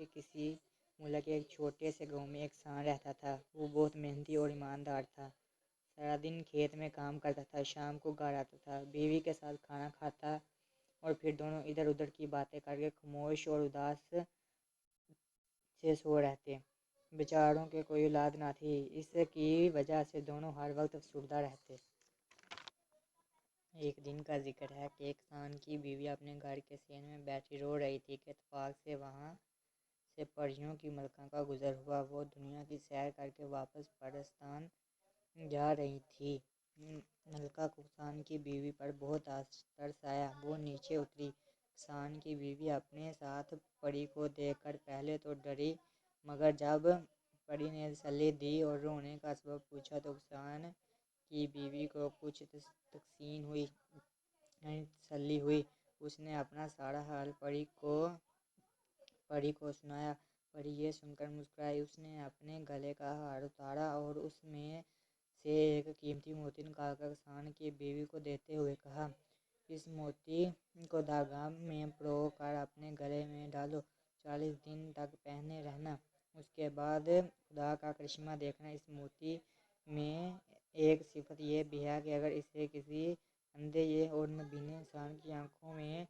کے کسی ملک کے ایک چھوٹے سے گاؤں میں ایک کسان رہتا تھا۔ وہ بہت محنتی اور ایماندار تھا۔ سارا دن کھیت میں کام کرتا تھا، شام کو گھر آتا تھا، بیوی کے ساتھ کھانا کھاتا اور پھر دونوں ادھر ادھر کی باتیں کر کے خاموش اور اداس سے سو رہتے۔ بیچاروں کے کوئی اولاد نہ تھی، اس کی وجہ سے دونوں ہر وقت افسردہ رہتے۔ ایک دن کا ذکر ہے کہ ایک کسان کی بیوی اپنے گھر کے صحن میں بیٹھی رو رہی تھی کہ اتفاق سے وہاں سے پریوں کی ملکہ کا گزر ہوا۔ وہ دنیا کی سیر کر کے واپس پرستان جا رہی تھی۔ ملکہ کو کسان کی بیوی پر بہت ترس آیا۔ وہ نیچے اتری۔ کسان کی بیوی اپنے ساتھ پری کو دیکھ کر پہلے تو ڈری، مگر جب پری نے تسلی دی اور رونے کا سبب پوچھا تو کسان کی بیوی کو کچھ تسلی ہوئی۔ اس نے اپنا سارا حال پری کو سنایا۔ پری یہ سن کر مسکرائی۔ اس نے اپنے گلے کا ہار اتارا اور اس میں سے ایک قیمتی موتی نکال کر کسان کی بیوی کو دیتے ہوئے کہا، اس موتی کو دھاگا میں پرو کر اپنے گلے میں ڈالو، 40 دن تک پہنے رہنا، اس کے بعد خدا کا کرشمہ دیکھنا۔ اس موتی میں ایک صفت یہ بھی ہے کہ اگر اسے کسی اندھے اور نابینا انسان کی آنکھوں میں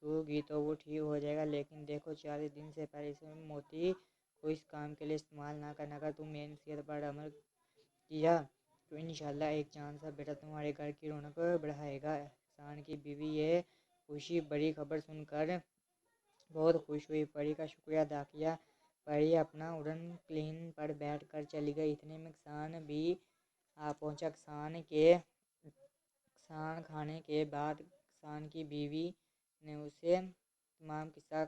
چھو گی تو وہ ٹھیک ہو جائے گا، لیکن دیکھو 40 دن سے پہلے اس موتی کو اس کام کے لیے استعمال نہ کرنا۔ اگر تم میری نصیحت پر عمل کیا تو انشاءاللہ ایک چاند سا بیٹا تمہارے گھر کی رونق بڑھائے گا۔ کسان کی بیوی یہ خوشی بڑی خبر سن کر بہت خوش ہوئی، پری کا شکریہ ادا کیا۔ پری اپنا اڑن قلین پر بیٹھ کر چلی گئی۔ اتنے میں کسان بھی آ پہنچا۔ کسان کھانے کے بعد کسان کی بیوی نے اسے تمام قصہ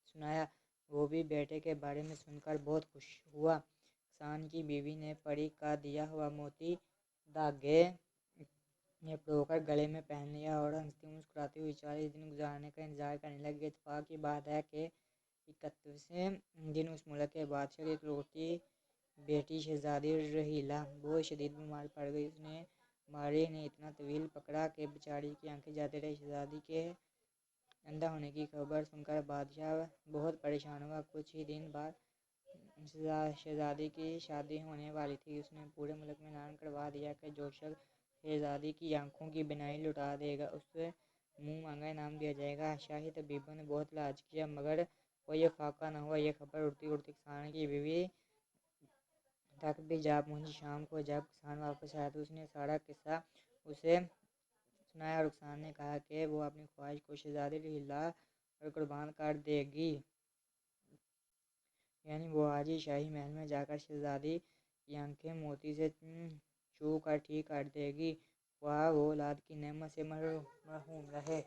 سنایا۔ وہ بھی بیٹے کے بارے میں سن کر بہت خوش ہوا۔ کسان کی بیوی نے پری کا دیا ہوا موتی دھاگے میں پرو کر گلے میں پہن لیا اور ہنستی مسکراتی ہوئی 40 دن گزارنے کا انتظار کرنے لگی۔ اتفاق کی بات ہے کہ 31ویں دن اس ملک کے بادشاہ کی اکلوتی بیٹی شہزادی رحیلہ بہت شدید بیمار پڑ گئی۔ اس نے بیماری نے اتنا طول پکڑا کہ بیچاری کی آنکھیں جاتی رہیں۔ شہزادی کے اندھا ہونے کی خبر سن کر بادشاہ بہت پریشان ہوا۔ کچھ ہی دن بعد شہزادی کی شادی ہونے والی تھی۔ اس نے پورے ملک میں اعلان کروا دیا کہ جو شخص شہزادی کی آنکھوں کی بینائی لوٹا دے گا اسے منہ مانگا انعام دیا جائے گا۔ شاہی طبیبوں نے بہت علاج کیا مگر کوئی افاقہ نہ ہوا۔ یہ خبر اڑتی اڑتی کسان کی بیوی تک بھی جا پہنچی۔ شام کو جب کسان واپس آیا تو اس نے سارا قصہ اسے سنایا اور کسان نے کہا کہ وہ اپنی خواہش کو شہزادی رحیلہ پر قربان کر دے گی، یعنی وہ آج ہی شاہی محل میں جا کر شہزادی کی آنکھیں موتی سے چھو کر ٹھیک کر دے گی، خواہ وہ اولاد کی نعمت سے محروم رہے۔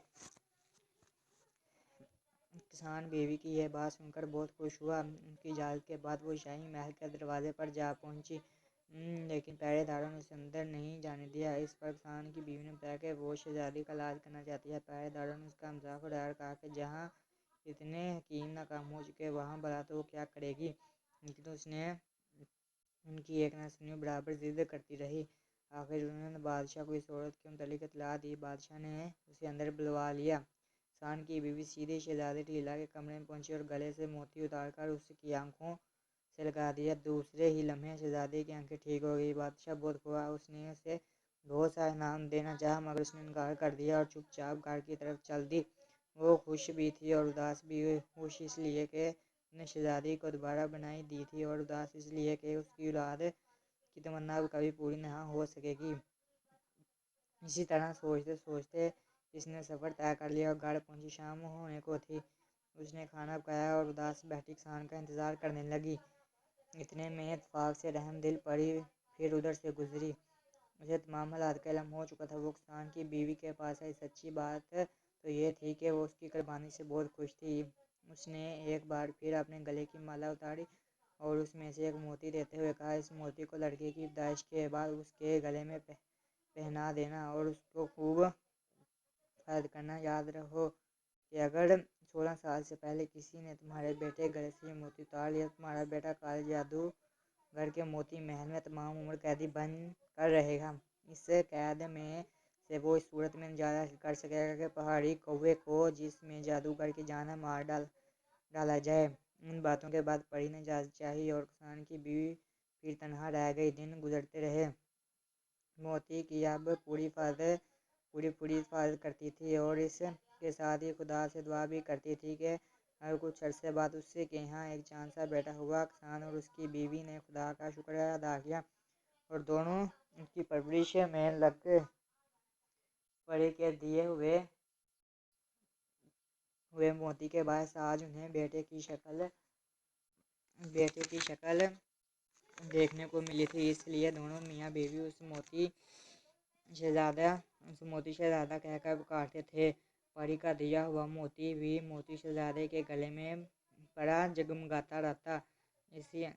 کسان بیوی کی یہ بات سن کر بہت خوش ہوا۔ ان کی اجازت کے بعد وہ شاہی محل کے دروازے پر جا پہنچی، لیکن پہرے داروں نے اسے اندر نہیں جانے دیا۔ اس پر کسان کی بیوی نے بتایا کہ وہ شہزادی کا علاج کرنا چاہتی ہے۔ پہرے داروں نے اس کا مذاق اڑایا اور کہا کہ جہاں اتنے حکیم ناکام ہو چکے وہاں بھلا تو وہ کیا کرے گی، لیکن اس نے ان کی ایک نہ سنی اور برابر ضد کرتی رہی۔ آخر انہوں نے بادشاہ کو اس عورت کے متعلق اطلاع دی۔ بادشاہ نے اسے اندر بلوا لیا۔ کسان کی بیوی سیدھی شہزادی رحیلہ کے کمرے میں پہنچی اور گلے سے موتی اتار کر اس کی آنکھوں سے لگا دیا۔ دوسرے ہی لمحے شہزادی کی آنکھیں ٹھیک ہو گئی۔ بادشاہ بہت خوش ہوا۔ اس نے اسے بہت سا انعام دینا چاہا مگر اس نے انکار کر دیا اور چپ چاپ گھر کی طرف چل دی۔ وہ خوش بھی تھی اور اداس بھی، خوش اس لیے کہ اس نے شہزادی کو دوبارہ بینائی دی تھی اور اداس اس لیے کہ اس کی اولاد کی تمنا اب کبھی پوری نہ ہو سکے گی۔ اسی طرح سوچتے سوچتے اس نے سفر طے کر لیا اور گھر پہنچی۔ شام ہونے کو تھی۔ اس نے کھانا پکایا اور اداس بیٹھی کسان کا انتظار کرنے لگی۔ اتنے میں اتفاق سے رحم دل پری پھر ادھر سے گزری۔ اسے تمام حالات کا علم ہو چکا تھا۔ وہ کسان کی بیوی کے پاس آئی۔ سچی بات تو یہ تھی کہ وہ اس کی قربانی سے بہت خوش تھی۔ اس نے ایک بار پھر اپنے گلے کی مالا اتاری اور اس میں سے ایک موتی دیتے ہوئے کہا، اس موتی کو لڑکی کی پیدائش کے بعد اس کے گلے میں پہنا دینا اور اس کو خوب فرد کرنا۔ یاد رہو کہ اگر 16 سال سے پہلے کسی نے تمہارے بیٹے کے گلے سے یہ موتی اتار لیا تو تمہارا بیٹا کالے جادوگر کے موتی محل میں تمام عمر قیدی بن کر رہے گا۔ اس قید میں سے وہ اس صورت میں نجات حاصل کر سکے گا کہ پہاڑی کوے کو جس میں جادوگر کی جان ہے مار ڈالا جائے۔ ان باتوں کے بعد پری نے اجازت چاہی اور کسان کی بیوی پھر تنہا رہ گئی۔ دن گزرتے رہے۔ موتی کی اب پوری حفاظت کرتی تھی اور اس کے ساتھ ہی خدا سے دعا بھی کرتی تھی کہ کچھ عرصے بعد اس کے یہاں ایک جان سا بیٹا ہوا۔ کسان اور اس کی بیوی نے خدا کا شکر ادا کیا اور دونوں اس کی پرورش میں لگ گئے۔ پری کے دیے ہوئے موتی کے باعث آج انہیں بیٹے کی شکل دیکھنے کو ملی تھی، اس لیے دونوں میاں بیوی اس موتی شہزادہ کہہ کر پکارتے تھے۔ پری کا دیا ہوا موتی بھی موتی شہزادے کے گلے میں پڑا جگمگاتا رہتا۔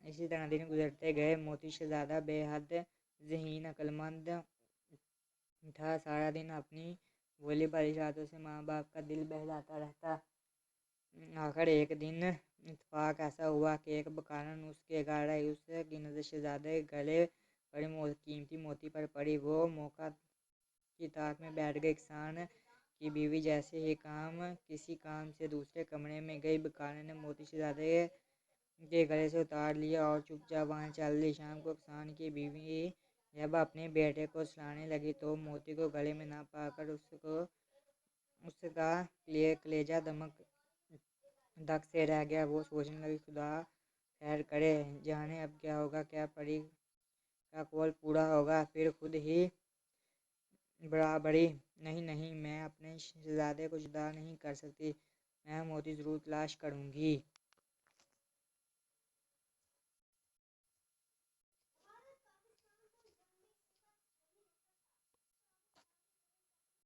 اسی طرح دن گزرتے گئے۔ موتی شہزادہ بے حد ذہین عقل مند تھا، سارا دن اپنی بھولی بھالی باتوں سے ماں باپ کا دل بہلاتا رہتا۔ آخر ایک دن اتفاق ایسا ہوا کہ ایک بکارن اس کے گھر آئی۔ اس کی نظر شہزادے کے گلے پڑے قیمتی موتی پر پڑی۔ وہ موقع کی طاق میں بیٹھ گئی۔ کسان کی بیوی جیسے ہی کسی کام سے دوسرے کمرے میں گئی، بکارن نے موتی شہزادے کے گلے سے اتار لیا اور چپ چاپ وہاں چل دی۔ شام کو کسان کی بیوی جب اپنے بیٹے کو سلانے لگی تو موتی کو گلے میں نہ پا کر اس کا کلیجہ دھک سے رہ گیا۔ وہ سوچنے لگی، خدا خیر کرے، جانے اب کیا ہوگا، کیا پری کا قول پورا ہوگا؟ پھر خود ہی بڑی، نہیں، میں اپنے شہزادے کو جدا نہیں کر سکتی، میں موتی ضرور تلاش کروں گی۔